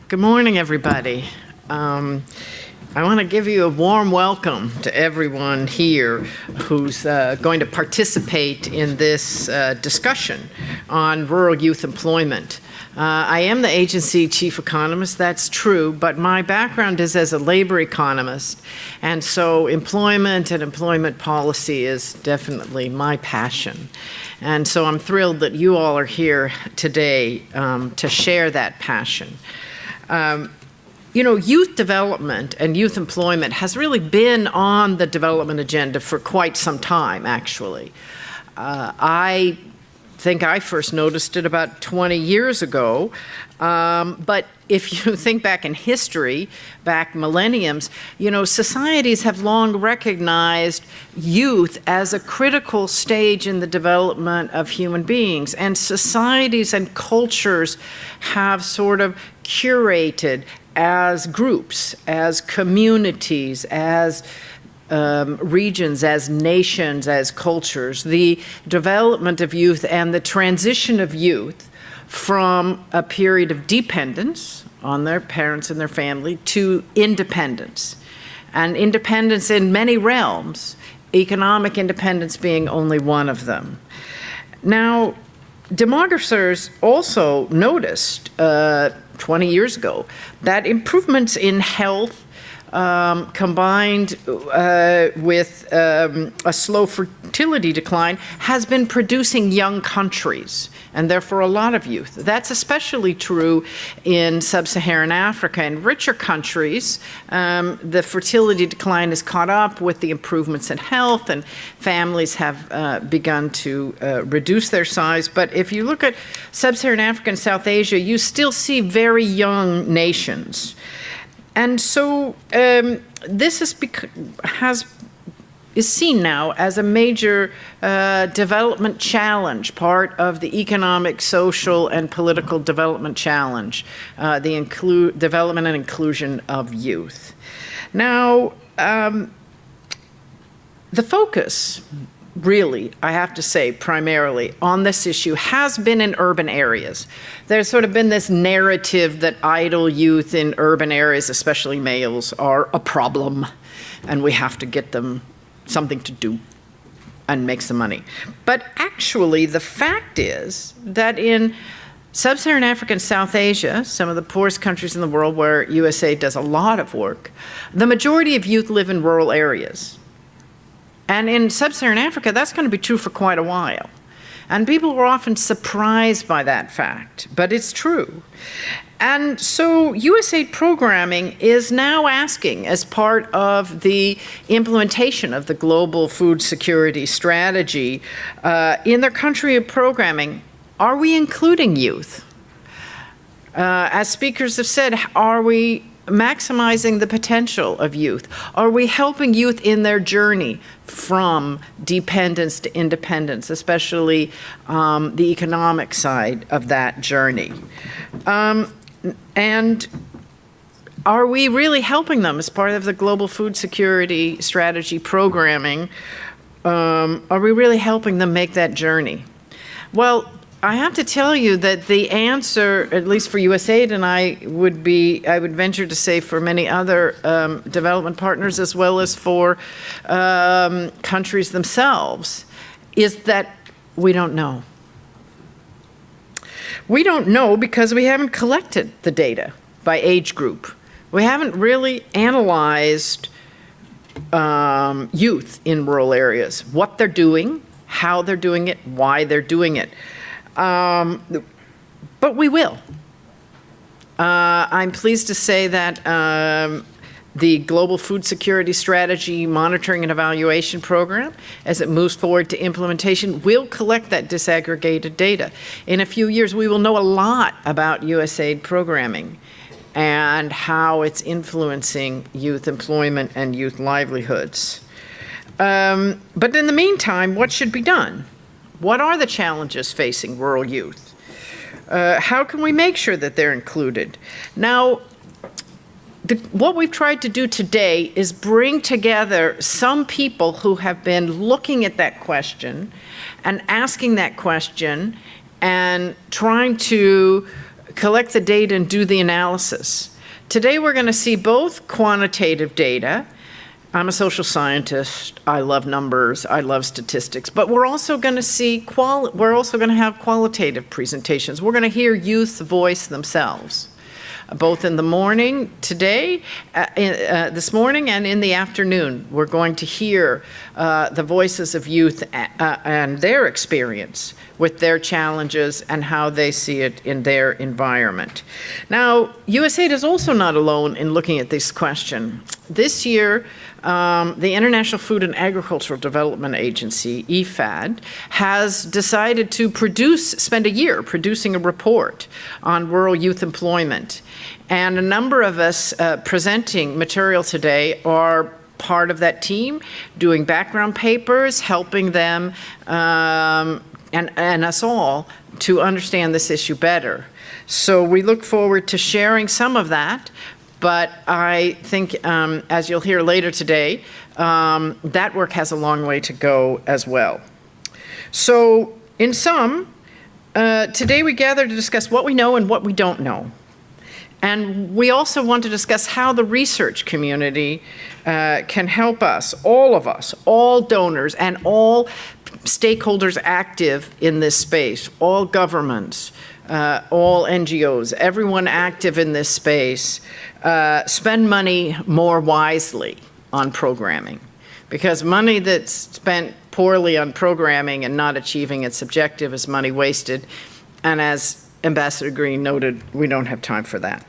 Good morning, everybody. I want to give you a warm welcome to everyone here who's going to participate in this discussion on rural youth employment. I am the agency chief economist, that's true, but my background is as a labor economist, and so employment and employment policy is definitely my passion. And so I'm thrilled that you all are here today to share that passion. You know, youth development and youth employment has really been on the development agenda for quite some time, actually. I think I first noticed it about 20 years ago, but if you think back in history, back millenniums, you know, societies have long recognized youth as a critical stage in the development of human beings, and societies and cultures have sort of curated as groups, as communities, as regions, as nations, as cultures, the development of youth and the transition of youth from a period of dependence on their parents and their family to independence. And independence in many realms, economic independence being only one of them. Now, demographers also noticed 20 years ago that improvements in health combined with a slow fertility decline has been producing young countries, and therefore a lot of youth. That's especially true in sub-Saharan Africa. In richer countries, the fertility decline has caught up with the improvements in health, and families have begun to reduce their size. But if you look at sub-Saharan Africa and South Asia, you still see very young nations. And so this is seen now as a major development challenge, part of the economic, social, and political development challenge, the development and inclusion of youth. Now, the focus, really, I have to say, primarily on this issue has been in urban areas. There's sort of been this narrative that idle youth in urban areas, especially males, are a problem, and we have to get them something to do and make some money. But actually, the fact is that in sub-Saharan Africa and South Asia, some of the poorest countries in the world where USAID does a lot of work, the majority of youth live in rural areas. And in sub-Saharan Africa, that's going to be true for quite a while. And people were often surprised by that fact, but it's true. And so USAID programming is now asking, as part of the implementation of the global food security strategy, in their country of programming, are we including youth? As speakers have said, are we maximizing the potential of youth? Are we helping youth in their journey from dependence to independence, especially the economic side of that journey? And are we really helping them as part of the global food security strategy programming? Are we really helping them make that journey? Well, I have to tell you that the answer, at least for USAID, and I would venture to say for many other development partners as well as for countries themselves, is that we don't know. We don't know because we haven't collected the data by age group. We haven't really analyzed youth in rural areas, what they're doing, how they're doing it, why they're doing it. But we will. I'm pleased to say that the Global Food Security Strategy Monitoring and Evaluation Program, as it moves forward to implementation, will collect that disaggregated data. In a few years, we will know a lot about USAID programming and how it's influencing youth employment and youth livelihoods. But in the meantime, what should be done? What are the challenges facing rural youth? How can we make sure that they're included? Now, what we've tried to do today is bring together some people who have been looking at that question and asking that question and trying to collect the data and do the analysis. Today we're going to see both quantitative data. I'm a social scientist. I love numbers. I love statistics. But we're also going to see have qualitative presentations. We're going to hear youth voice themselves, both in the morning today, this morning, and in the afternoon. We're going to hear the voices of youth and their experience with their challenges and how they see it in their environment. Now, USAID is also not alone in looking at this question. This year, the International Food and Agricultural Development Agency, IFAD, has decided to spend a year producing a report on rural youth employment. And a number of us presenting material today are part of that team, doing background papers, helping them and us all to understand this issue better. So we look forward to sharing some of that, but I think, as you'll hear later today, that work has a long way to go as well. So in sum, today we gather to discuss what we know and what we don't know. And we also want to discuss how the research community can help us, all donors and all stakeholders active in this space, all governments, all NGOs, everyone active in this space, spend money more wisely on programming. Because money that's spent poorly on programming and not achieving its objective is money wasted. And as Ambassador Green noted, we don't have time for that.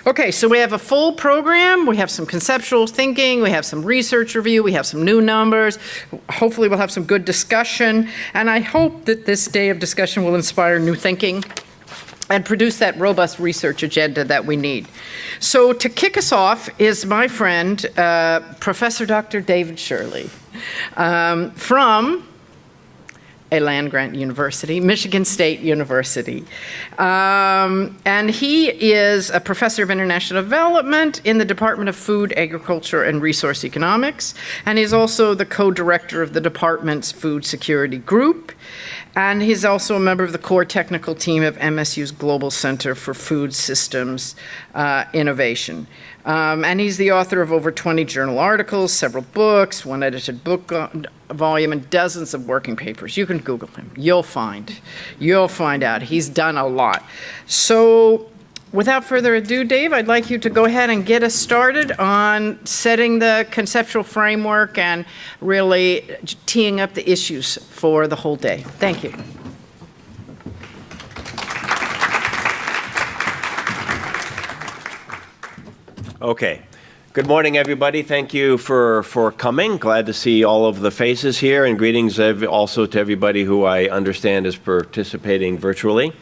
Okay, so we have a full program. We have some conceptual thinking. We have some research review. We have some new numbers. Hopefully we'll have some good discussion. And I hope that this day of discussion will inspire new thinking and produce that robust research agenda that we need. So to kick us off is my friend, Professor Dr. David Shirley from a land-grant university, Michigan State University. And he is a professor of international development in the Department of Food, Agriculture, and Resource Economics. And he's also the co-director of the department's food security group. And he's also a member of the core technical team of MSU's Global Center for Food Systems Innovation. And he's the author of over 20 journal articles, several books, one edited book volume, and dozens of working papers. You can Google him. You'll find out. He's done a lot. So without further ado, Dave, I'd like you to go ahead and get us started on setting the conceptual framework and really teeing up the issues for the whole day. Thank you. Okay. Good morning, everybody. Thank you for coming. Glad to see all of the faces here, and greetings also to everybody who I understand is participating virtually.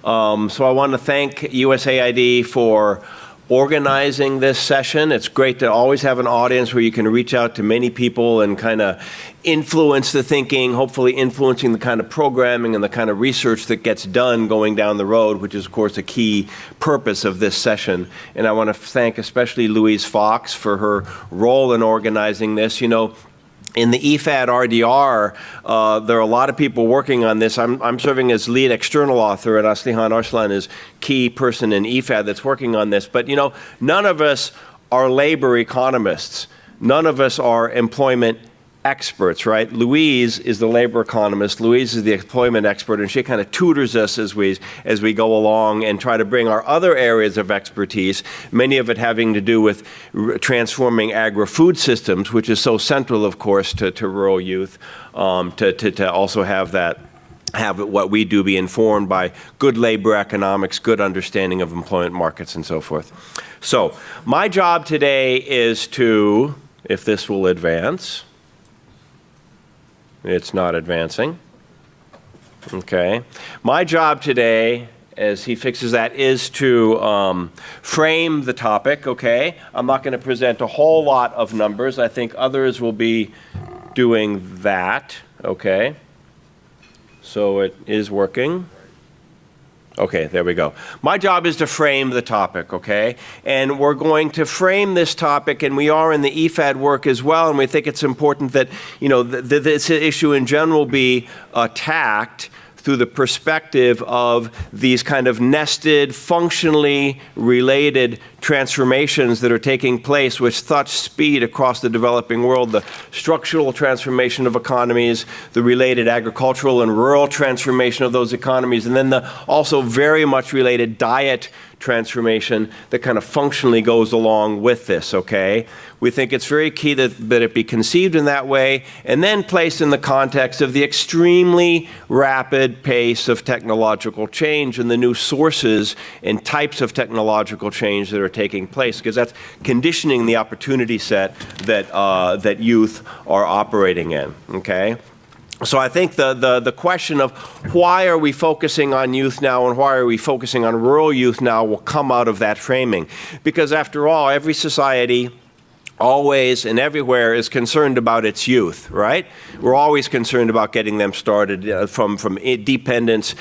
So I want to thank USAID for organizing this session. It's great to always have an audience where you can reach out to many people and kind of influence the thinking, hopefully influencing the kind of programming and the kind of research that gets done going down the road, which is, of course, a key purpose of this session. And I want to thank especially Louise Fox for her role in organizing this. You know, in the IFAD RDR, there are a lot of people working on this. I'm serving as lead external author, and Aslihan Arslan is key person in IFAD that's working on this. But, you know, none of us are labor economists. None of us are employment experts, right? Louise is the labor economist. Louise is the employment expert, and she kind of tutors us as we go along and try to bring our other areas of expertise, many of it having to do with transforming agri-food systems, which is so central, of course, to rural youth, to also have what we do be informed by good labor economics, good understanding of employment markets, and so forth. So my job today is to, if this will advance. It's not advancing. Okay. My job today, as he fixes that, is to frame the topic, okay? I'm not going to present a whole lot of numbers. I think others will be doing that, okay? So it is working. Okay, there we go. My job is to frame the topic, okay? And we're going to frame this topic, and we are in the IFAD work as well, and we think it's important that, you know, this issue in general be attacked through the perspective of these kind of nested, functionally related transformations that are taking place with such speed across the developing world, the structural transformation of economies, the related agricultural and rural transformation of those economies, and then the also very much related diet transformation that kind of functionally goes along with this, okay? We think it's very key that it be conceived in that way and then placed in the context of the extremely rapid pace of technological change and the new sources and types of technological change that are taking place, because that's conditioning the opportunity set that youth are operating in, okay? So I think the question of why are we focusing on youth now and why are we focusing on rural youth now will come out of that framing. Because after all, every society always and everywhere is concerned about its youth, right? We're always concerned about getting them started from dependence,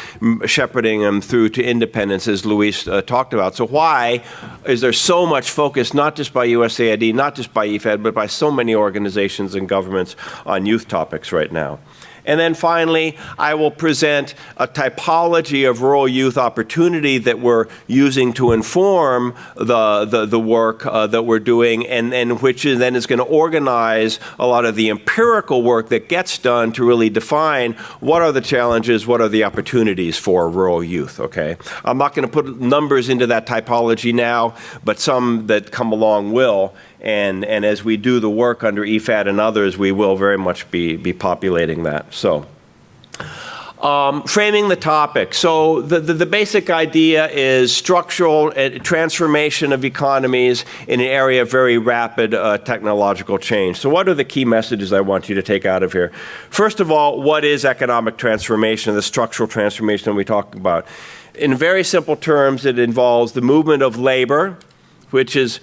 shepherding them through to independence, as Luis talked about. So why is there so much focus, not just by USAID, not just by BIFAD, but by so many organizations and governments on youth topics right now? And then finally, I will present a typology of rural youth opportunity that we're using to inform the work that we're doing, and which then is going to organize a lot of the empirical work that gets done to really define what are the challenges, what are the opportunities for rural youth, okay? I'm not going to put numbers into that typology now, but some that come along will. And as we do the work under BIFAD and others, we will very much be populating that. So, framing the topic. So the basic idea is structural transformation of economies in an area of very rapid technological change. So what are the key messages I want you to take out of here? First of all, what is economic transformation, the structural transformation that we talk about? In very simple terms, it involves the movement of labor, which is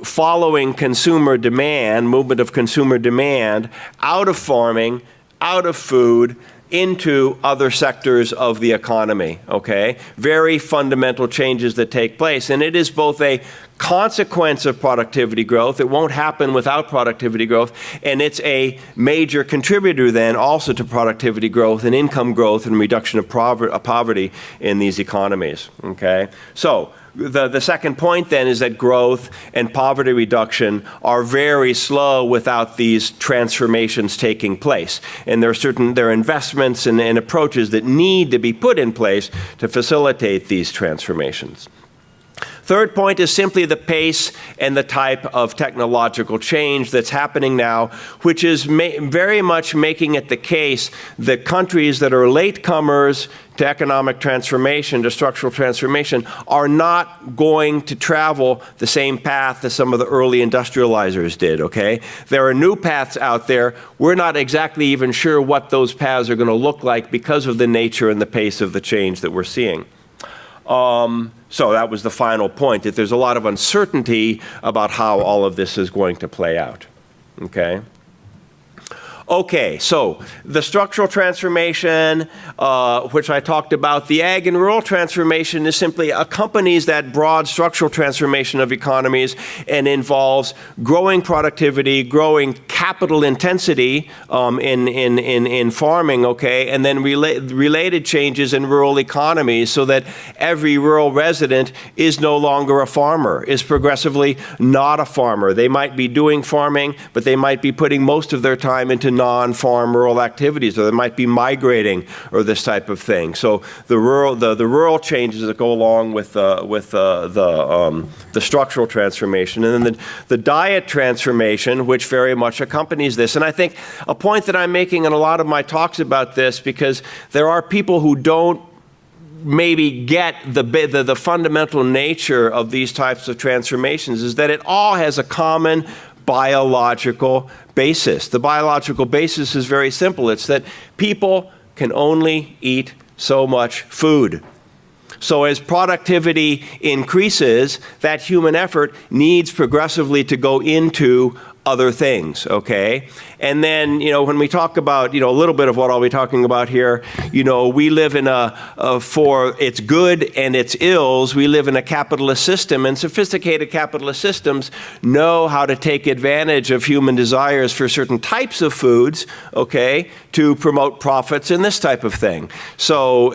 following consumer demand, movement of consumer demand, out of farming, out of food, into other sectors of the economy, okay? Very fundamental changes that take place. And it is both a consequence of productivity growth. It won't happen without productivity growth. And it's a major contributor then also to productivity growth and income growth and reduction of poverty in these economies, okay? So, the second point then is that growth and poverty reduction are very slow without these transformations taking place. And there are investments and approaches that need to be put in place to facilitate these transformations. Third point is simply the pace and the type of technological change that's happening now, which is very much making it the case that countries that are latecomers to economic transformation, to structural transformation, are not going to travel the same path that some of the early industrializers did, okay? There are new paths out there. We're not exactly even sure what those paths are going to look like because of the nature and the pace of the change that we're seeing. So that was the final point, that there's a lot of uncertainty about how all of this is going to play out, okay? Okay, so the structural transformation, which I talked about, the ag and rural transformation is simply accompanies that broad structural transformation of economies and involves growing productivity, growing capital intensity in farming, okay, and then related changes in rural economies so that every rural resident is no longer a farmer, is progressively not a farmer. They might be doing farming, but they might be putting most of their time into non-farm rural activities, or they might be migrating, or this type of thing. So the rural changes that go along with the structural transformation, and then the diet transformation, which very much accompanies this. And I think a point that I'm making in a lot of my talks about this, because there are people who don't maybe get the fundamental nature of these types of transformations, is that it all has a common biological basis. The biological basis is very simple. It's that people can only eat so much food. So as productivity increases, that human effort needs progressively to go into other things, okay? And then, when we talk about, a little bit of what I'll be talking about here, we live in for its good and its ills, we live in a capitalist system, and sophisticated capitalist systems know how to take advantage of human desires for certain types of foods, okay, to promote profits and this type of thing. So,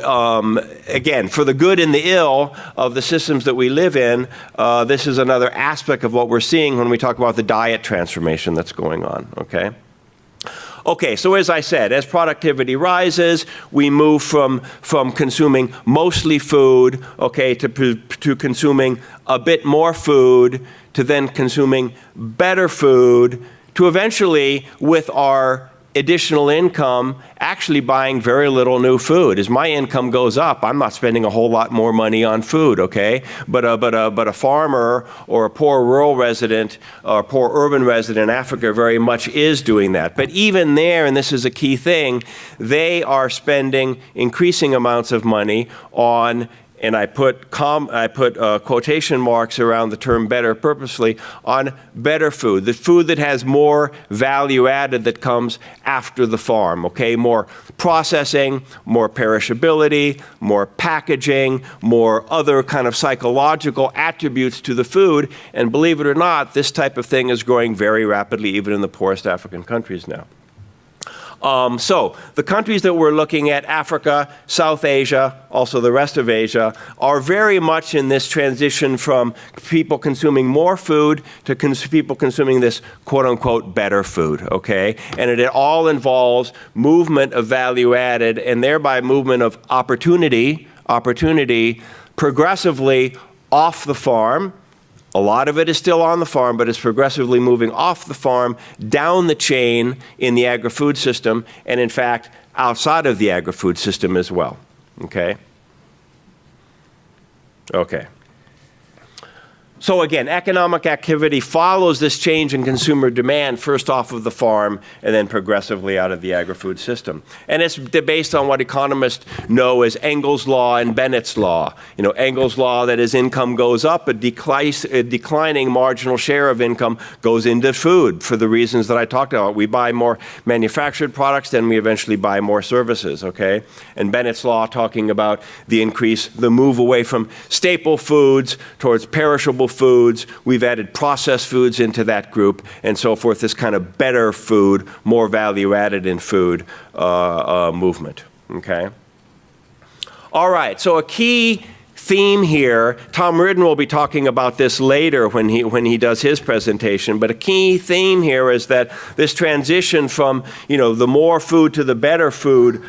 again, for the good and the ill of the systems that we live in, this is another aspect of what we're seeing when we talk about the diet transformation that's going on, okay? Okay, so as I said, as productivity rises, we move from consuming mostly food, okay, to consuming a bit more food, to then consuming better food, to eventually, with our additional income, actually buying very little new food. As my income goes up, I'm not spending a whole lot more money on food, okay? But a farmer or a poor rural resident or a poor urban resident in Africa very much is doing that. But even there, and this is a key thing, they are spending increasing amounts of money on, and I put quotation marks around the term better purposely, on better food, the food that has more value added that comes after the farm, okay? More processing, more perishability, more packaging, more other kind of psychological attributes to the food. And believe it or not, this type of thing is growing very rapidly, even in the poorest African countries now. So the countries that we're looking at, Africa, South Asia, also the rest of Asia, are very much in this transition from people consuming more food to people consuming this quote-unquote better food, okay? And it all involves movement of value added and thereby movement of opportunity progressively off the farm. A lot of it is still on the farm, but it's progressively moving off the farm, down the chain in the agri-food system, and in fact, outside of the agri-food system as well, okay? Okay. So again, economic activity follows this change in consumer demand, first off of the farm and then progressively out of the agri-food system. And it's based on what economists know as Engels' law and Bennett's law. Engels' law that as income goes up, a declining marginal share of income goes into food for the reasons that I talked about. We buy more manufactured products, then we eventually buy more services, okay? And Bennett's law talking about the move away from staple foods towards perishable foods. We've added processed foods into that group and so forth, this kind of better food, more value added in food movement, okay? All right, so a key theme here, Tom Ridden will be talking about this later when he does his presentation, but a key theme here is that this transition from, the more food to the better food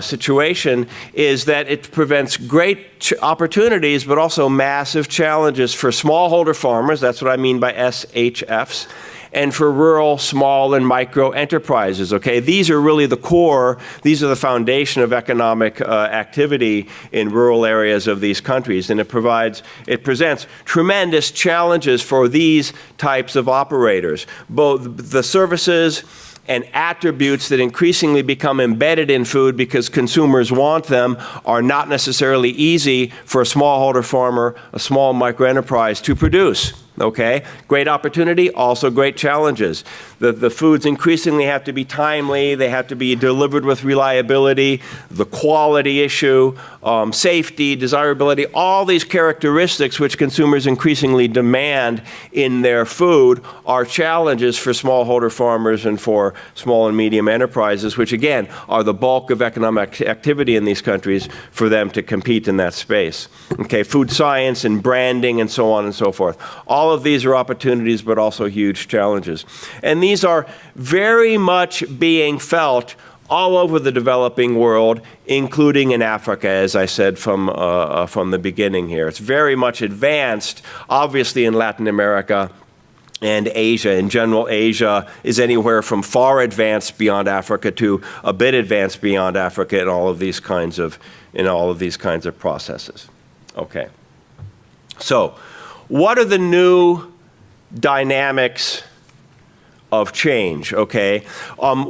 situation is that it prevents great opportunities, but also massive challenges for smallholder farmers, that's what I mean by SHFs, and for rural, small, and micro enterprises, okay? These are really the core, these are the foundation of economic activity in rural areas of these countries, and it presents tremendous challenges for these types of operators. Both the services and attributes that increasingly become embedded in food because consumers want them are not necessarily easy for a smallholder farmer, a small microenterprise to produce. Okay, great opportunity, also great challenges. The foods increasingly have to be timely, they have to be delivered with reliability, the quality issue, safety, desirability, all these characteristics which consumers increasingly demand in their food are challenges for smallholder farmers and for small and medium enterprises, which again are the bulk of economic activity in these countries for them to compete in that space. Okay, food science and branding and so on and so forth. All of these are opportunities, but also huge challenges. And these are very much being felt all over the developing world, including in Africa, as I said from the beginning here. It's very much advanced, obviously, in Latin America and Asia. In general, Asia is anywhere from far advanced beyond Africa to a bit advanced beyond Africa in all of these kinds of processes. Okay. So, what are the new dynamics of change? Okay, when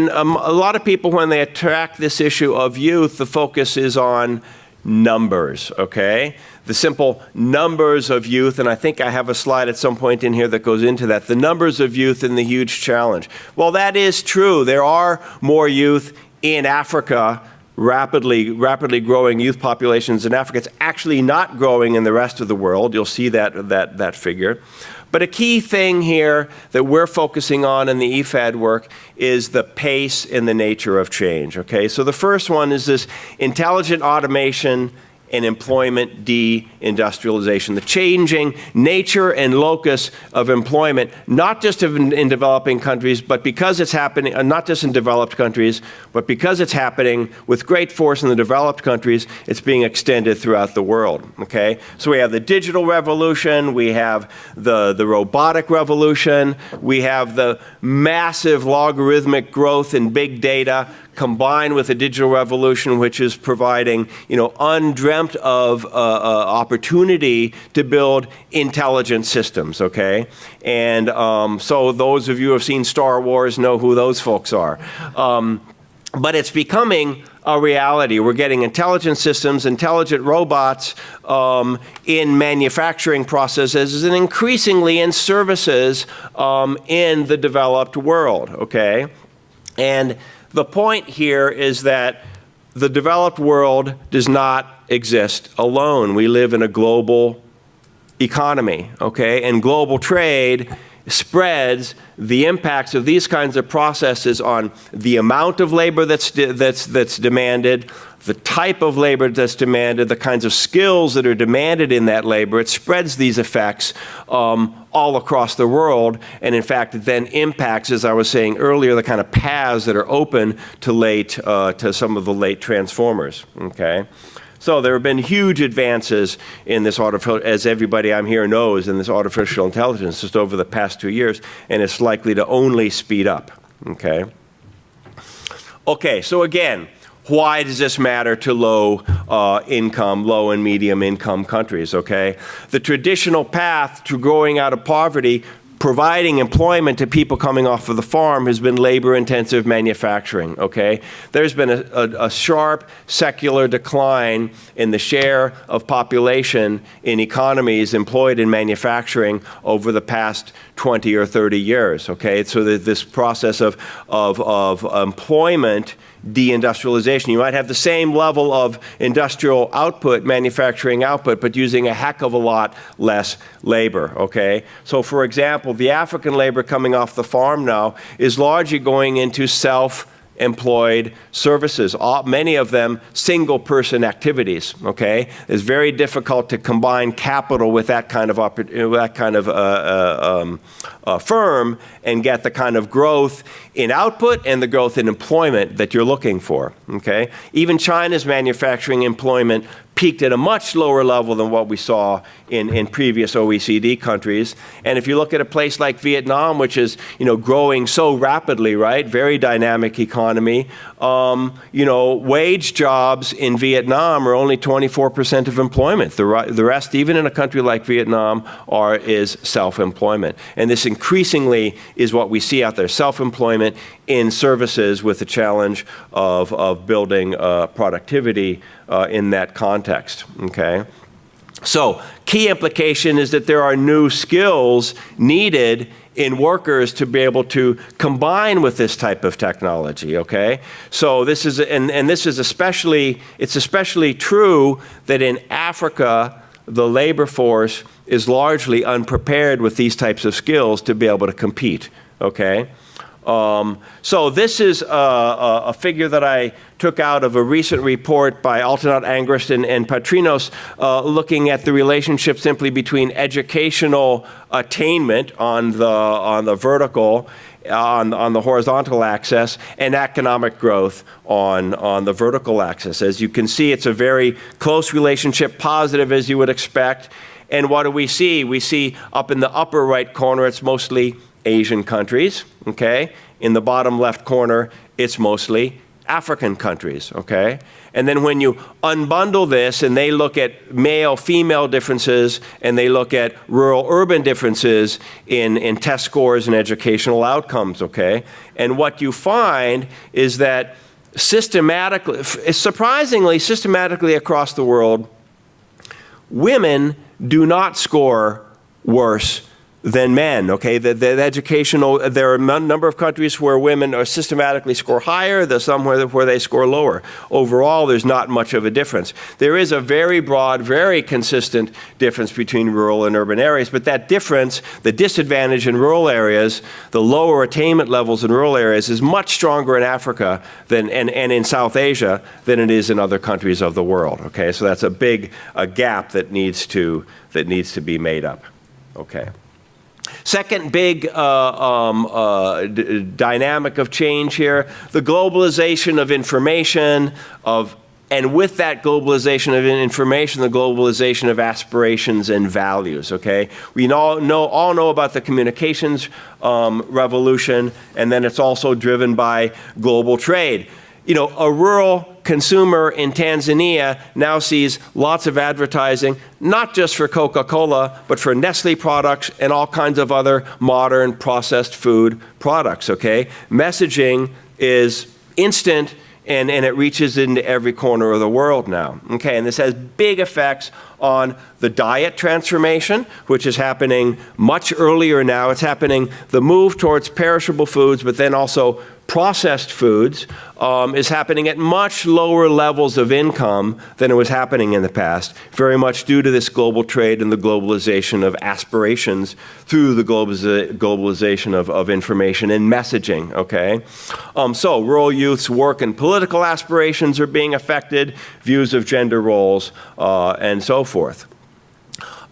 a lot of people, when they attack this issue of youth, the focus is on numbers, okay? The simple numbers of youth, and I think I have a slide at some point in here that goes into that, the numbers of youth and the huge challenge. Well, that is true. There are more youth in Africa, rapidly growing youth populations in Africa. It's actually not growing in the rest of the world. You'll see that figure. But a key thing here that we're focusing on in the IFAD work is the pace and the nature of change, okay? So the first one is this intelligent automation and employment de-industrialization, the changing nature and locus of employment, not just in developing countries, but because it's happening, not just in developed countries, but because it's happening with great force in the developed countries, it's being extended throughout the world, okay? So we have the digital revolution, we have the robotic revolution, we have the massive logarithmic growth in big data, combined with the digital revolution, which is providing, undreamt of opportunity to build intelligent systems, okay? And so those of you who have seen Star Wars know who those folks are. But it's becoming a reality. We're getting intelligent systems, intelligent robots in manufacturing processes and increasingly in services in the developed world, okay? And the point here is that the developed world does not exist alone. We live in a global economy, okay? And global trade spreads the impacts of these kinds of processes on the amount of labor that's demanded, the type of labor that's demanded, the kinds of skills that are demanded in that labor. It spreads these effects all across the world, and in fact, it then impacts, as I was saying earlier, the kind of paths that are open to some of the late transformers, okay? So there have been huge advances in this as everybody I'm here knows, in this artificial intelligence just over the past 2 years, and it's likely to only speed up, okay? Okay, so again, why does this matter to low and medium income countries, okay? The traditional path to growing out of poverty, providing employment to people coming off of the farm, has been labor-intensive manufacturing, okay? There's been a sharp secular decline in the share of population in economies employed in manufacturing over the past 20 or 30 years, okay? So this process of employment deindustrialization. You might have the same level of industrial output, manufacturing output, but using a heck of a lot less labor, okay? So for example, the African labor coming off the farm now is largely going into self-employed services, many of them single-person activities, okay? It's very difficult to combine capital with that kind of firm and get the kind of growth in output and the growth in employment that you're looking for, okay? Even China's manufacturing employment peaked at a much lower level than what we saw in previous OECD countries. And if you look at a place like Vietnam, which is, growing so rapidly, right? Very dynamic economy. Wage jobs in Vietnam are only 24% of employment. The rest, even in a country like Vietnam, is self-employment. And this increasingly is what we see out there, self-employment in services with the challenge of building productivity in that context, okay? So, key implication is that there are new skills needed in workers to be able to combine with this type of technology, okay? So this is, and this is it's especially true that in Africa, the labor force is largely unprepared with these types of skills to be able to compete, okay? So this is a figure that I took out of a recent report by Altenot, Angrist, and Patrinos, looking at the relationship simply between educational attainment on the vertical, on the horizontal axis, and economic growth on the vertical axis. As you can see, it's a very close relationship, positive as you would expect. And what do we see? We see up in the upper right corner, it's mostly Asian countries, okay? In the bottom left corner, it's mostly African countries, okay? And then when you unbundle this and they look at male-female differences and they look at rural-urban differences in test scores and educational outcomes, okay? And what you find is that surprisingly systematically across the world, women do not score worse than men, okay? The educational, there are a number of countries where women are systematically score higher, there's some where they score lower. Overall, there's not much of a difference. There is a very broad, very consistent difference between rural and urban areas, but that difference, the disadvantage in rural areas, the lower attainment levels in rural areas is much stronger in Africa and in South Asia than it is in other countries of the world, okay? So that's a big gap that needs to be made up, okay? Second big dynamic of change here, the globalization of information, and with that globalization of information, the globalization of aspirations and values, okay? We all know about the communications revolution, and then it's also driven by global trade. You know, a rural consumer in Tanzania now sees lots of advertising, not just for Coca-Cola, but for Nestle products and all kinds of other modern processed food products, okay? Messaging is instant and it reaches into every corner of the world now, okay? And this has big effects on the diet transformation, which is happening much earlier now. It's happening, the move towards perishable foods, but then also processed foods is happening at much lower levels of income than it was happening in the past, very much due to this global trade and the globalization of aspirations through the globalization of information and messaging, okay? So rural youth's work and political aspirations are being affected, views of gender roles, and so forth.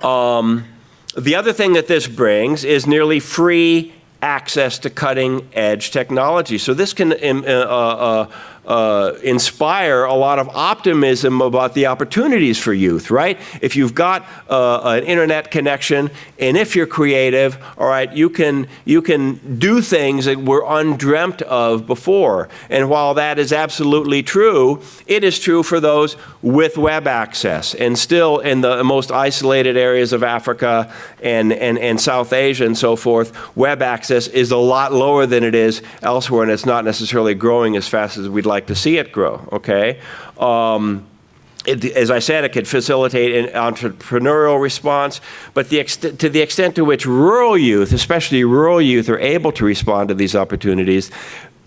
The other thing that this brings is nearly free access to cutting-edge technology. So this can inspire a lot of optimism about the opportunities for youth, right? If you've got an internet connection, and if you're creative, all right, you can do things that were undreamt of before. And while that is absolutely true, it is true for those with web access. And still in the most isolated areas of Africa and South Asia and so forth, web access is a lot lower than it is elsewhere, and it's not necessarily growing as fast as we'd like to see it grow, okay? As I said, it could facilitate an entrepreneurial response, but to the extent to which rural youth, especially rural youth, are able to respond to these opportunities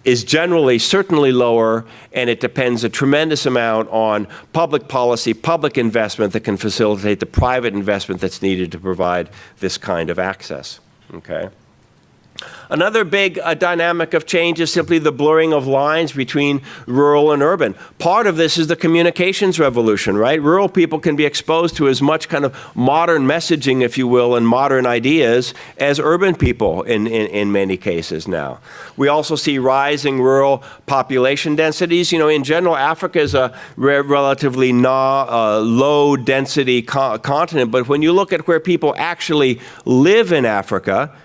is generally certainly lower, and it depends a tremendous amount on public policy, public investment that can facilitate the private investment that's needed to provide this kind of access, okay? Another big dynamic of change is simply the blurring of lines between rural and urban. Part of this is the communications revolution, right? Rural people can be exposed to as much kind of modern messaging, if you will, and modern ideas as urban people in many cases now. We also see rising rural population densities. You know, in general, Africa is a relatively low density continent, but when you look at where people actually live in Africa,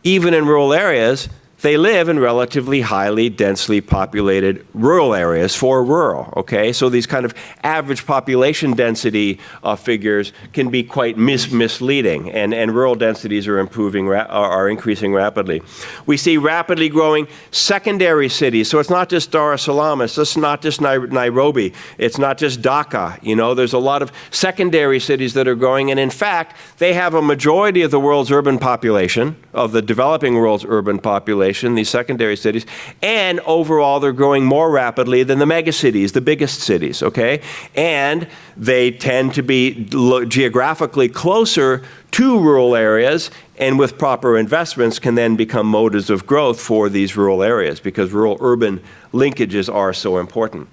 even in rural areas, they live in relatively highly densely populated rural areas for rural, okay? So these kind of average population density figures can be quite misleading, and rural densities are increasing rapidly. We see rapidly growing secondary cities. So it's not just Dar es Salaam, it's just not just Nairobi, it's not just Dhaka, you know, there's a lot of secondary cities that are growing, and in fact, they have a majority of the world's urban population, of the developing world's urban population, these secondary cities, and overall they're growing more rapidly than the megacities, the biggest cities, okay? And they tend to be geographically closer to rural areas, and with proper investments can then become motors of growth for these rural areas because rural-urban linkages are so important.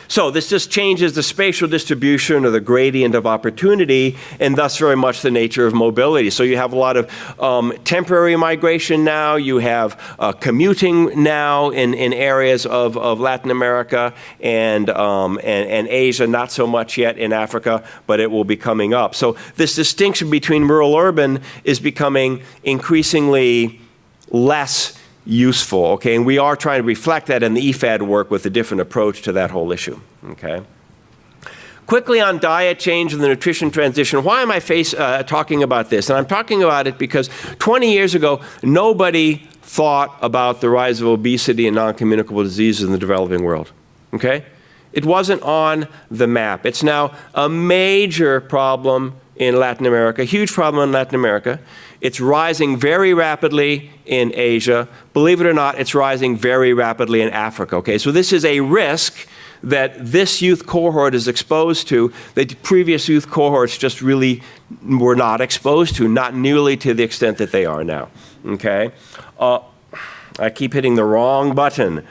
So this just changes the spatial distribution or the gradient of opportunity, and thus very much the nature of mobility. So you have a lot of temporary migration now, you have commuting now in areas of Latin America and Asia, not so much yet in Africa, but it will be coming up. So this distinction between rural-urban is becoming increasingly less useful, okay? And we are trying to reflect that in the IFAD work with a different approach to that whole issue, okay? Quickly on diet change and the nutrition transition, why am I talking about this? And I'm talking about it because 20 years ago, nobody thought about the rise of obesity and non-communicable diseases in the developing world, okay? It wasn't on the map. It's now a major problem in Latin America, a huge problem in Latin America. It's rising very rapidly in Asia. Believe it or not, it's rising very rapidly in Africa, okay? So this is a risk that this youth cohort is exposed to that previous youth cohorts just really were not exposed to, not nearly to the extent that they are now, okay? I keep hitting the wrong button.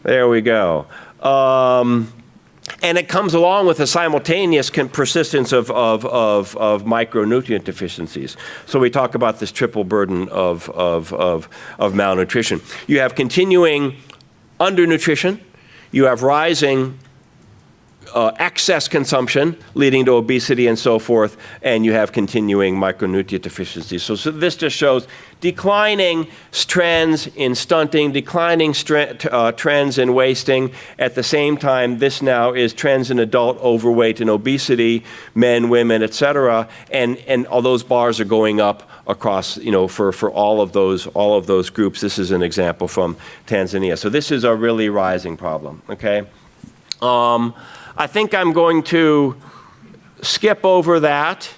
There we go. And it comes along with a simultaneous persistence of micronutrient deficiencies. So we talk about this triple burden of malnutrition. You have continuing undernutrition. You have rising excess consumption leading to obesity and so forth, and you have continuing micronutrient deficiencies. So this just shows declining trends in stunting, declining trends in wasting. At the same time, this now is trends in adult overweight and obesity, men, women, et cetera, and all those bars are going up across, for all of those groups. This is an example from Tanzania. So this is a really rising problem, okay? I think I'm going to skip over that.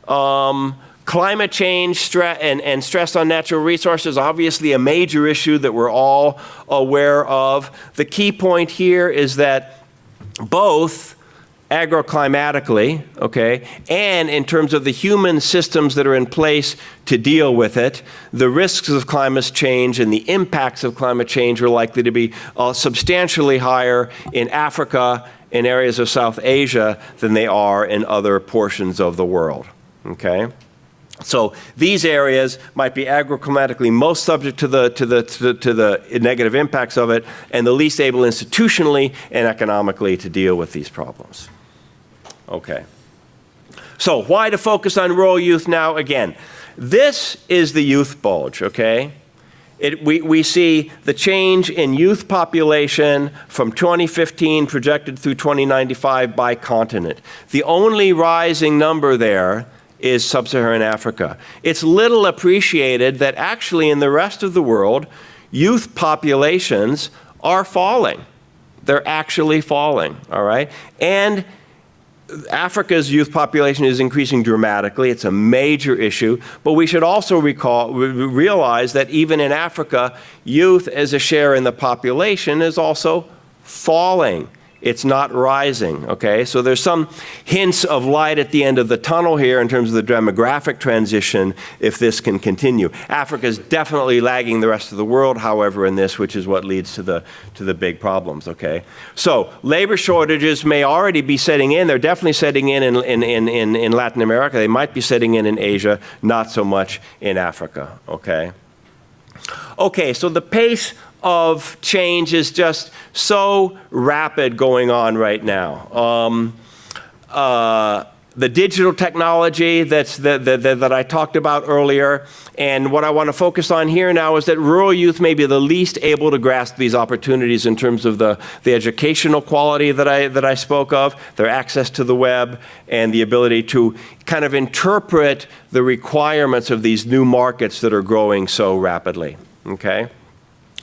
Climate change and stress on natural resources, obviously a major issue that we're all aware of. The key point here is that both agroclimatically, okay, and in terms of the human systems that are in place to deal with it, the risks of climate change and the impacts of climate change are likely to be substantially higher in Africa, in areas of South Asia, than they are in other portions of the world, okay? So these areas might be agroclimatically most subject to the negative impacts of it, and the least able institutionally and economically to deal with these problems. Okay. So why to focus on rural youth now? Again, this is the youth bulge, okay? We see the change in youth population from 2015 projected through 2095 by continent. The only rising number there is sub-Saharan Africa. It's little appreciated that actually in the rest of the world, youth populations are falling. They're actually falling, all right? And Africa's youth population is increasing dramatically. It's a major issue. But we should also realize that even in Africa, youth as a share in the population is also falling. It's not rising, okay? So there's some hints of light at the end of the tunnel here in terms of the demographic transition if this can continue. Africa is definitely lagging the rest of the world, however, in this, which is what leads to the big problems, okay? So labor shortages may already be setting in. They're definitely setting in Latin America. They might be setting in Asia, not so much in Africa, okay? Okay, so the pace of change is just so rapid going on right now. The digital technology that I talked about earlier, and what I want to focus on here now is that rural youth may be the least able to grasp these opportunities in terms of the educational quality that I spoke of, their access to the web, and the ability to kind of interpret the requirements of these new markets that are growing so rapidly, okay?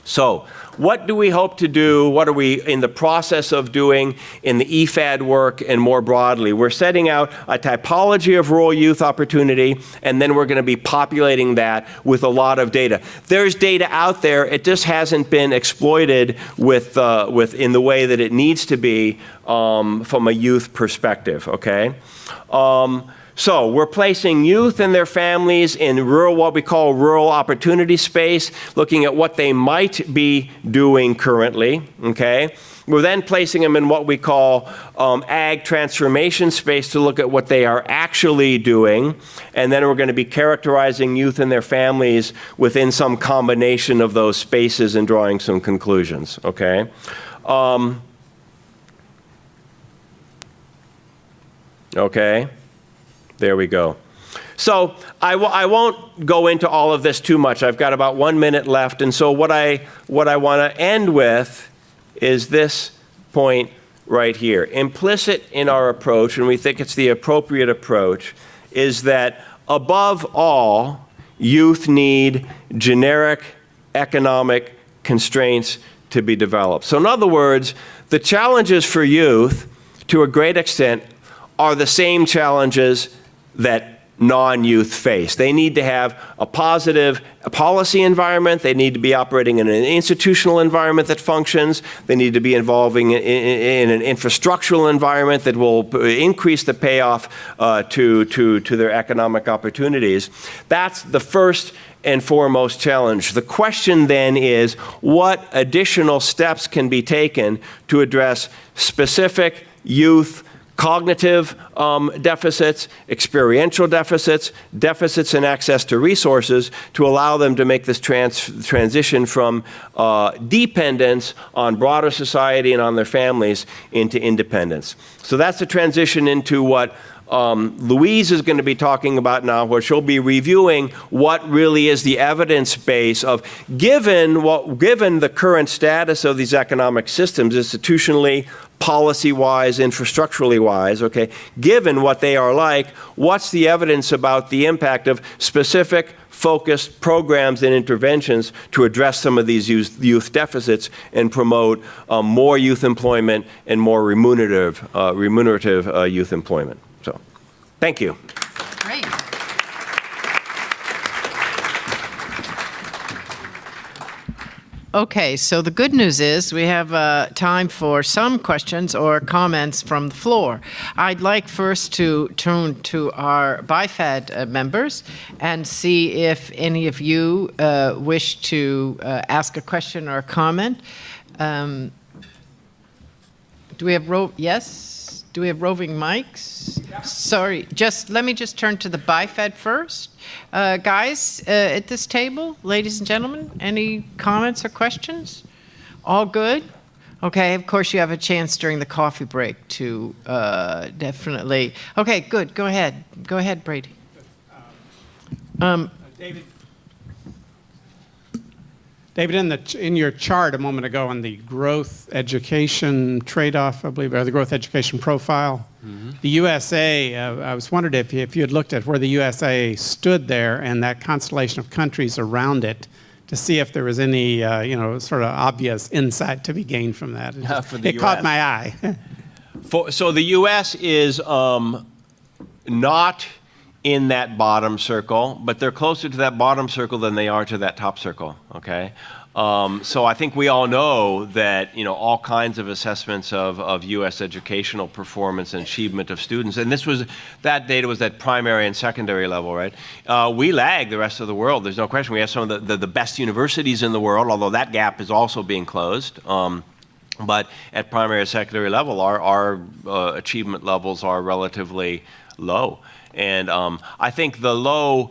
So what do we hope to do? What are we in the process of doing in the IFAD work and more broadly? We're setting out a typology of rural youth opportunity, and then we're going to be populating that with a lot of data. There's data out there. It just hasn't been exploited in the way that it needs to be from a youth perspective, okay? So we're placing youth and their families in what we call rural opportunity space, looking at what they might be doing currently, okay? We're then placing them in what we call ag transformation space to look at what they are actually doing. And then we're going to be characterizing youth and their families within some combination of those spaces and drawing some conclusions, okay? Okay. There we go. So I won't go into all of this too much. I've got about 1 minute left. And so what I want to end with is this point right here. Implicit in our approach, and we think it's the appropriate approach, is that above all, youth need generic economic constraints to be developed. So in other words, the challenges for youth, to a great extent, are the same challenges that non-youth face. They need to have a positive policy environment. They need to be operating in an institutional environment that functions. They need to be involving in an infrastructural environment that will increase the payoff to their economic opportunities. That's the first and foremost challenge. The question then is, what additional steps can be taken to address specific youth cognitive deficits, experiential deficits, deficits in access to resources to allow them to make this transition from dependence on broader society and on their families into independence. So that's the transition into what Louise is going to be talking about now, where she'll be reviewing what really is the evidence base of, given the current status of these economic systems, institutionally, policy-wise, infrastructurally wise, okay, given what they are like, what's the evidence about the impact of specific focused programs and interventions to address some of these youth deficits and promote more youth employment and more remunerative youth employment. So, thank you. Great. Okay, so the good news is we have time for some questions or comments from the floor. I'd like first to turn to our BIFAD members and see if any of you wish to ask a question or a comment. Do we have yes? Do we have roving mics? Yeah. Sorry, let me turn to the BIFAD first. Guys at this table, ladies and gentlemen, any comments or questions? All good? Okay, of course you have a chance during the coffee break to definitely. Okay, good, go ahead. Go ahead, Brady. David, in your chart a moment ago on the growth education trade-off, I believe, or the growth education profile, the USA, I was wondering if you had looked at where the USA stood there and that constellation of countries around it to see if there was any, sort of obvious insight to be gained from that. It caught my eye. So the U.S. is not in that bottom circle, but they're closer to that bottom circle than they are to that top circle, okay? So I think we all know that, all kinds of assessments of U.S. educational performance and achievement of students, and that data was at primary and secondary level, right? We lag the rest of the world, there's no question. We have some of the best universities in the world, although that gap is also being closed. But at primary and secondary level, our achievement levels are relatively low. And I think the low,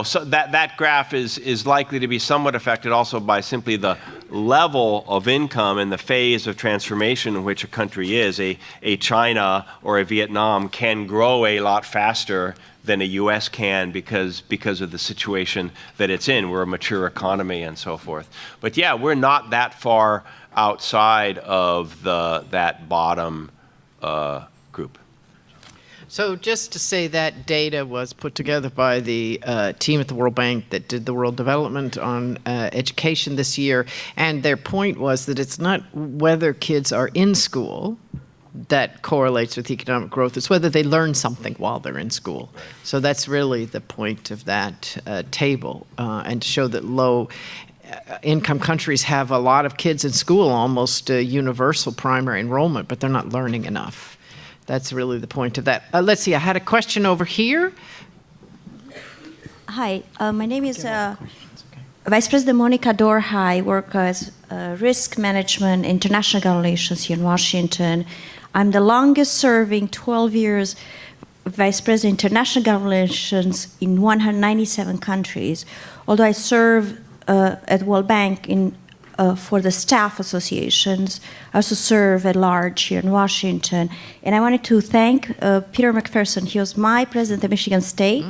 so that graph is likely to be somewhat affected also by simply the level of income and the phase of transformation in which a country is. A China or a Vietnam can grow a lot faster than a U.S. can because of the situation that it's in. We're a mature economy and so forth. But yeah, we're not that far outside of that bottom group. So just to say that data was put together by the team at the World Bank that did the World Development on Education this year, and their point was that it's not whether kids are in school that correlates with economic growth, it's whether they learn something while they're in school. Right. So that's really the point of that table, and to show that low income countries have a lot of kids in school, almost universal primary enrollment, but they're not learning enough. That's really the point of that. Let's see, I had a question over here. Hi, my name is Vice President Monica Dorha. I work as risk management, international relations here in Washington. I'm the longest serving 12 years Vice President international relations in 197 countries. Although I serve at World Bank for the staff associations. I also serve at large here in Washington. And I wanted to thank Peter McPherson. He was my president of Michigan State.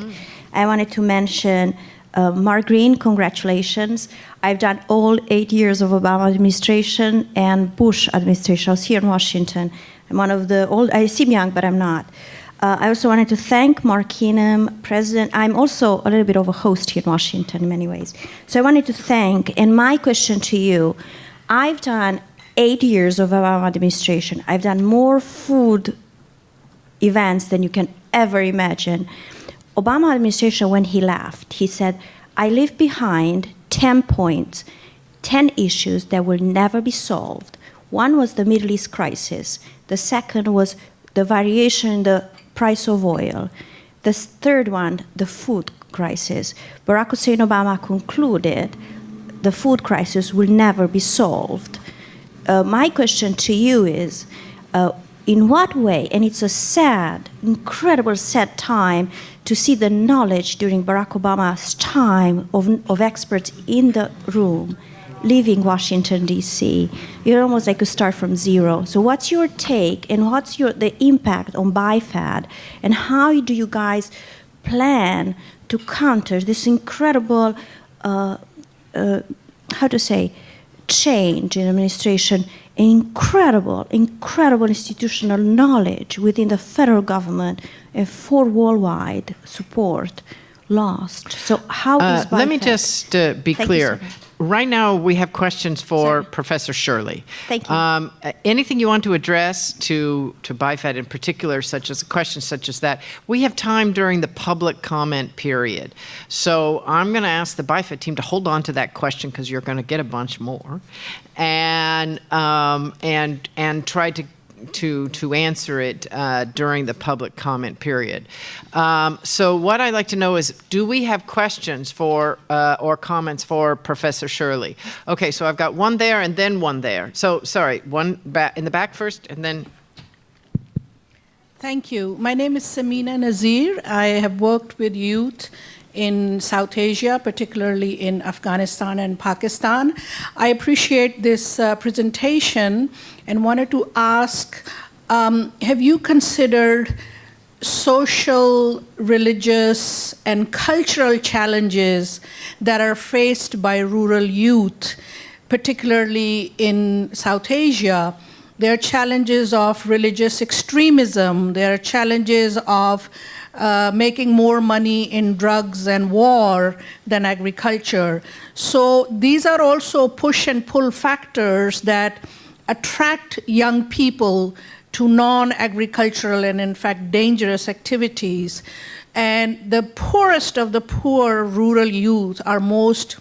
I wanted to mention Mark Green, congratulations. I've done all 8 years of Obama administration and Bush administration. I was here in Washington. I'm one of the old, I seem young, but I'm not. I also wanted to thank Mark Keenum, President. I'm also a little bit of a host here in Washington in many ways. So I wanted to thank, and my question to you, I've done 8 years of Obama administration. I've done more food events than you can ever imagine. Obama administration, when he left, he said, I leave behind 10 points, 10 issues that will never be solved. One was the Middle East crisis. The second was the variation in the price of oil. The third one, the food crisis. Barack Hussein Obama concluded the food crisis will never be solved. My question to you is, in what way, and it's a sad, incredible sad time to see the knowledge during Barack Obama's time of experts in the room leaving Washington, D.C. You're almost like you start from zero. So what's your take, and what's the impact on BIFAD, and how do you guys plan to counter this incredible, change in administration, incredible institutional knowledge within the federal government, and for worldwide support lost. So how is BIFAD? Let me just be clear. You, right now, we have questions for Professor Shirley. Thank you. Anything you want to address to BIFAD in particular, such as a question such as that, we have time during the public comment period. So I'm going to ask the BIFAD team to hold on to that question because you're going to get a bunch more, and try to answer it during the public comment period. So what I'd like to know is, do we have questions for or comments for Professor Shirley? Okay, so I've got one there and then one there. So sorry, one in the back first and then. Thank you. My name is Samina Nazir. I have worked with youth in South Asia, particularly in Afghanistan and Pakistan. I appreciate this presentation and wanted to ask, have you considered social, religious, and cultural challenges that are faced by rural youth, particularly in South Asia? There are challenges of religious extremism. There are challenges of making more money in drugs and war than agriculture. So these are also push and pull factors that attract young people to non-agricultural and in fact dangerous activities. And the poorest of the poor rural youth are most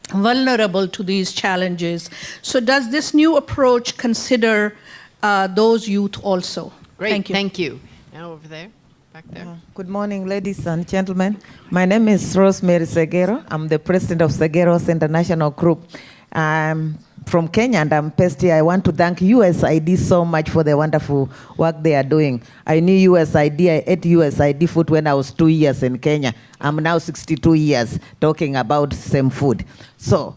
vulnerable to these challenges. So does this new approach consider those youth also? Great, Thank you. Thank you. Now over there. Back there. Good morning, ladies and gentlemen. My name is Rosemary Segero. I'm the president of Segero's International Group. I'm from Kenya and I'm based here. I want to thank USAID so much for the wonderful work they are doing. I knew USAID, I ate USAID food when I was 2 years in Kenya. I'm now 62 years talking about same food. So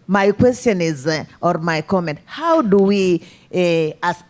my question is, or my comment, how do we, as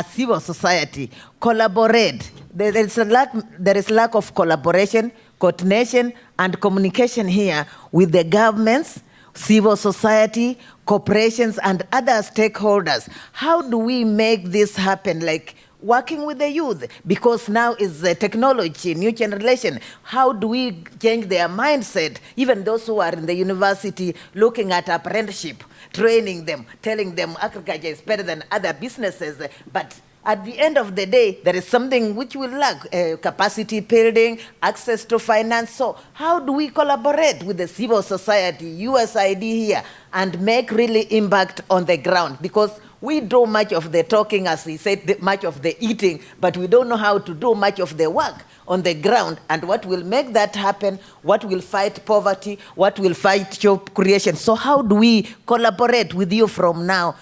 civil society, collaborate? There is lack of collaboration, coordination, and communication here with the governments, civil society, corporations, and other stakeholders. How do we make this happen, like working with the youth? Because now is the technology, new generation. How do we change their mindset, even those who are in the university looking at apprenticeship, training them, telling them agriculture is better than other businesses, but at the end of the day, there is something which will lack, capacity building, access to finance. So how do we collaborate with the civil society, USAID here, and make really impact on the ground? Because we do much of the talking, as he said, much of the eating, but we don't know how to do much of the work on the ground. And what will make that happen, what will fight poverty, what will fight job creation. So how do we collaborate with you from now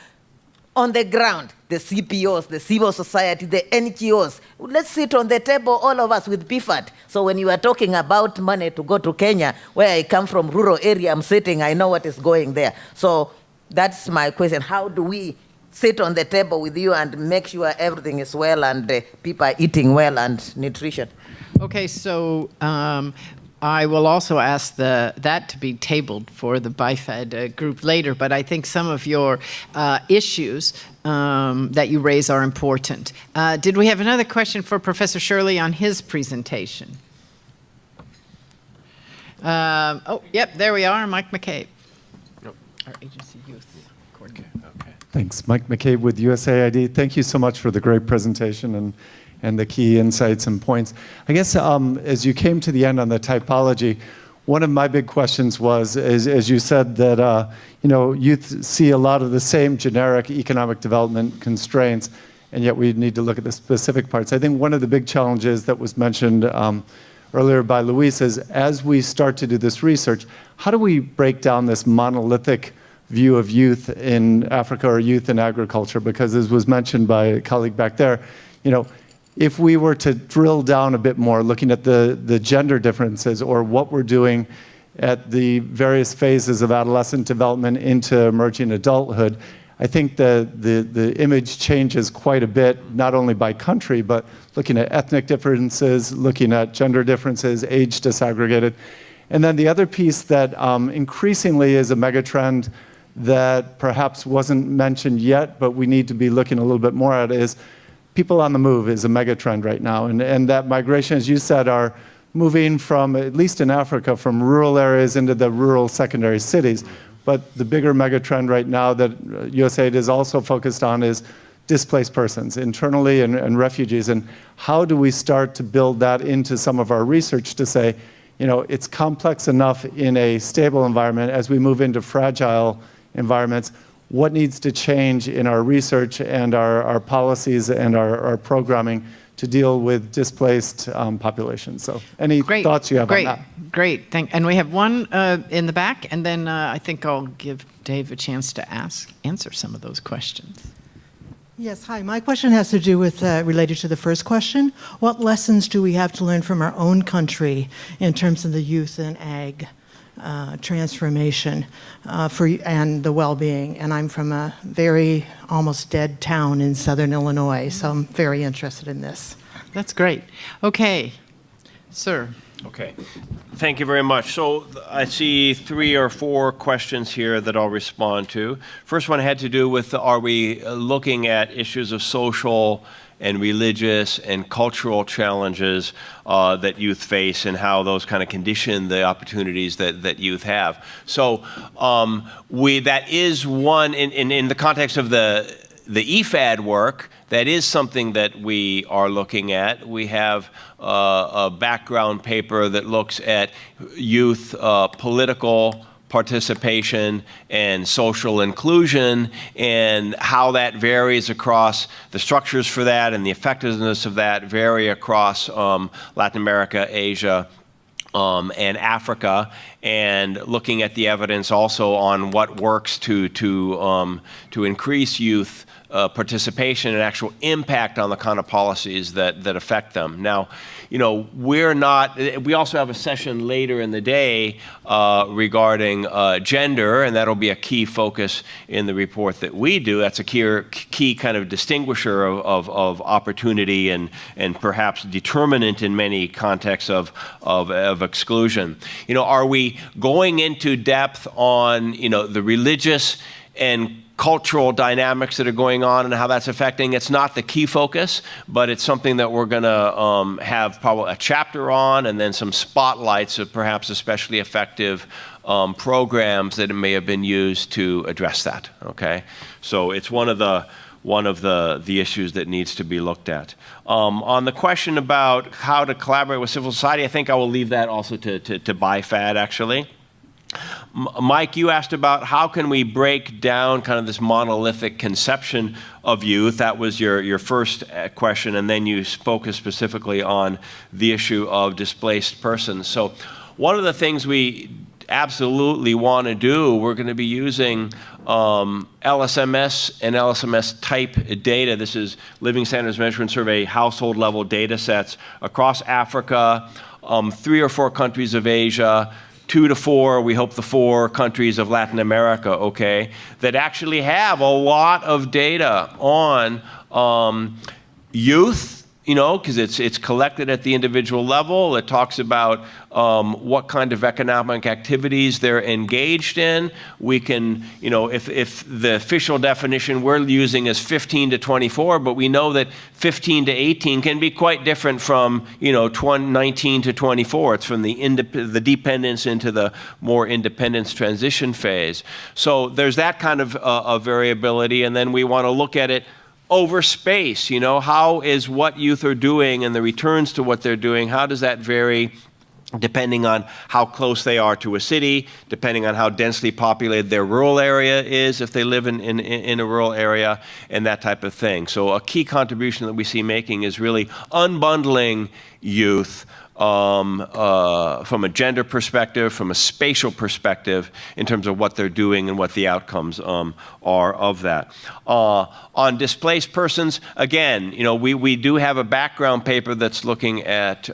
on the ground? The CPOs, the civil society, the NGOs. Let's sit on the table, all of us, with BIFAD. So when you are talking about money to go to Kenya, where I come from, rural area, I'm sitting, I know what is going there. So that's my question. How do we sit on the table with you and make sure everything is well and people are eating well and nutrition? Okay, so I will also ask that to be tabled for the BIFAD group later, but I think some of your issues that you raise are important. Did we have another question for Professor Shirley on his presentation? Oh, yep, there we are, Mike McCabe. Our agency youth coordinator. Okay. Thanks. Mike McCabe with USAID. Thank you so much for the great presentation and the key insights and points. I guess as you came to the end on the typology, one of my big questions was, as you said, that youth see a lot of the same generic economic development constraints, and yet we need to look at the specific parts. I think one of the big challenges that was mentioned earlier by Luis is, as we start to do this research, how do we break down this monolithic view of youth in Africa or youth in agriculture? Because as was mentioned by a colleague back there, if we were to drill down a bit more, looking at the gender differences or what we're doing at the various phases of adolescent development into emerging adulthood, I think the image changes quite a bit, not only by country, but looking at ethnic differences, looking at gender differences, age disaggregated. And then the other piece that increasingly is a megatrend that perhaps wasn't mentioned yet, but we need to be looking a little bit more at, is people on the move is a megatrend right now. And that migration, as you said, are moving from, at least in Africa, from rural areas into the rural secondary cities. But the bigger megatrend right now that USAID is also focused on is displaced persons internally and refugees. And how do we start to build that into some of our research to say, it's complex enough in a stable environment. As we move into fragile environments, what needs to change in our research and our policies and our programming to deal with displaced populations? So any thoughts you have on that? Great. And we have one in the back, and then I think I'll give Dave a chance to answer some of those questions. Yes, hi. My question has to do with, related to the first question. What lessons do we have to learn from our own country in terms of the youth and ag transformation and the well-being? And I'm from a very almost dead town in southern Illinois, so I'm very interested in this. That's great. Okay, sir. Okay, thank you very much. So I see 3 or 4 questions here that I'll respond to. First one had to do with, are we looking at issues of social and religious and cultural challenges that youth face and how those kind of condition the opportunities that youth have. So that is one, in the context of the IFAD work, that is something that we are looking at. We have a background paper that looks at youth political participation and social inclusion and how that varies across the structures for that and the effectiveness of that vary across Latin America, Asia, and Africa, and looking at the evidence also on what works to increase youth participation and actual impact on the kind of policies that affect them. Now, we also have a session later in the day regarding gender, and that'll be a key focus in the report that we do. That's a key kind of distinguisher of opportunity and perhaps determinant in many contexts of exclusion. Are we going into depth on, the religious and cultural dynamics that are going on and how that's affecting? It's not the key focus, but it's something that we're going to have probably a chapter on, and then some spotlights of perhaps especially effective programs that may have been used to address that. Okay, so it's one of the issues that needs to be looked at. On the question about how to collaborate with civil society, I think I will leave that also to BIFAD, actually. Mike, you asked about how can we break down kind of this monolithic conception of youth. That was your first question, and then you spoke specifically on the issue of displaced persons. So one of the things we absolutely want to do, we're going to be using LSMS and LSMS type data. This is Living Standards Measurement Survey household level data sets across Africa, 3 or 4 countries of Asia, 2 to 4, we hope the 4 countries of Latin America, okay, that actually have a lot of data on youth, because it's collected at the individual level. It talks about what kind of economic activities they're engaged in. We can, if the official definition we're using is 15 to 24, but we know that 15 to 18 can be quite different from, 19 to 24. It's from the dependence into the more independence transition phase. So there's that kind of variability, and then we want to look at it over space. How is what youth are doing and the returns to what they're doing, how does that vary depending on how close they are to a city, depending on how densely populated their rural area is, if they live in a rural area, and that type of thing. So a key contribution that we see making is really unbundling youth from a gender perspective, from a spatial perspective, in terms of what they're doing and what the outcomes are of that. On displaced persons, again, we do have a background paper that's looking at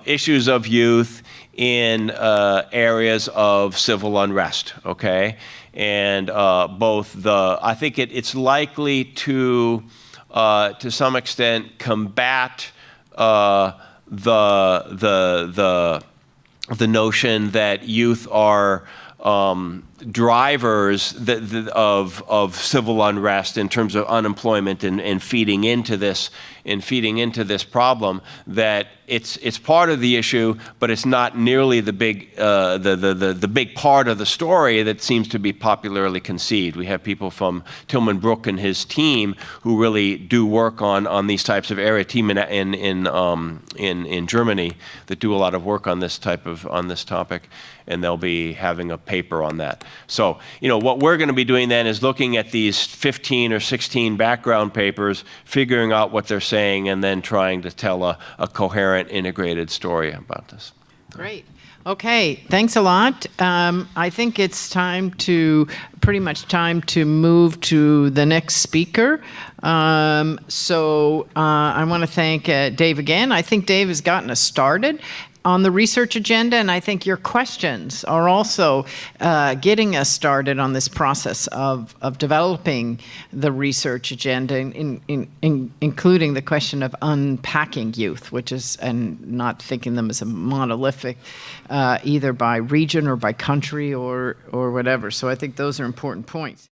issues of youth in areas of civil unrest, okay? And I think it's likely to some extent combat the notion that youth are drivers of civil unrest in terms of unemployment and feeding into this problem, that it's part of the issue, but it's not nearly the big part of the story that seems to be popularly conceived. We have people from Tilman Brook and his team who really do work on these types of areas. Team in Germany that do a lot of work on this topic, and they'll be having a paper on that. So, what we're going to be doing then is looking at these 15 or 16 background papers, figuring out what they're saying, and then trying to tell a coherent, integrated story about this. Great. Okay, thanks a lot. I think it's pretty much time to move to the next speaker. So I want to thank Dave again. I think Dave has gotten us started on the research agenda, and I think your questions are also getting us started on this process of developing the research agenda, including the question of unpacking youth, and not thinking them as a monolithic, either by region or by country or whatever. So I think those are important points.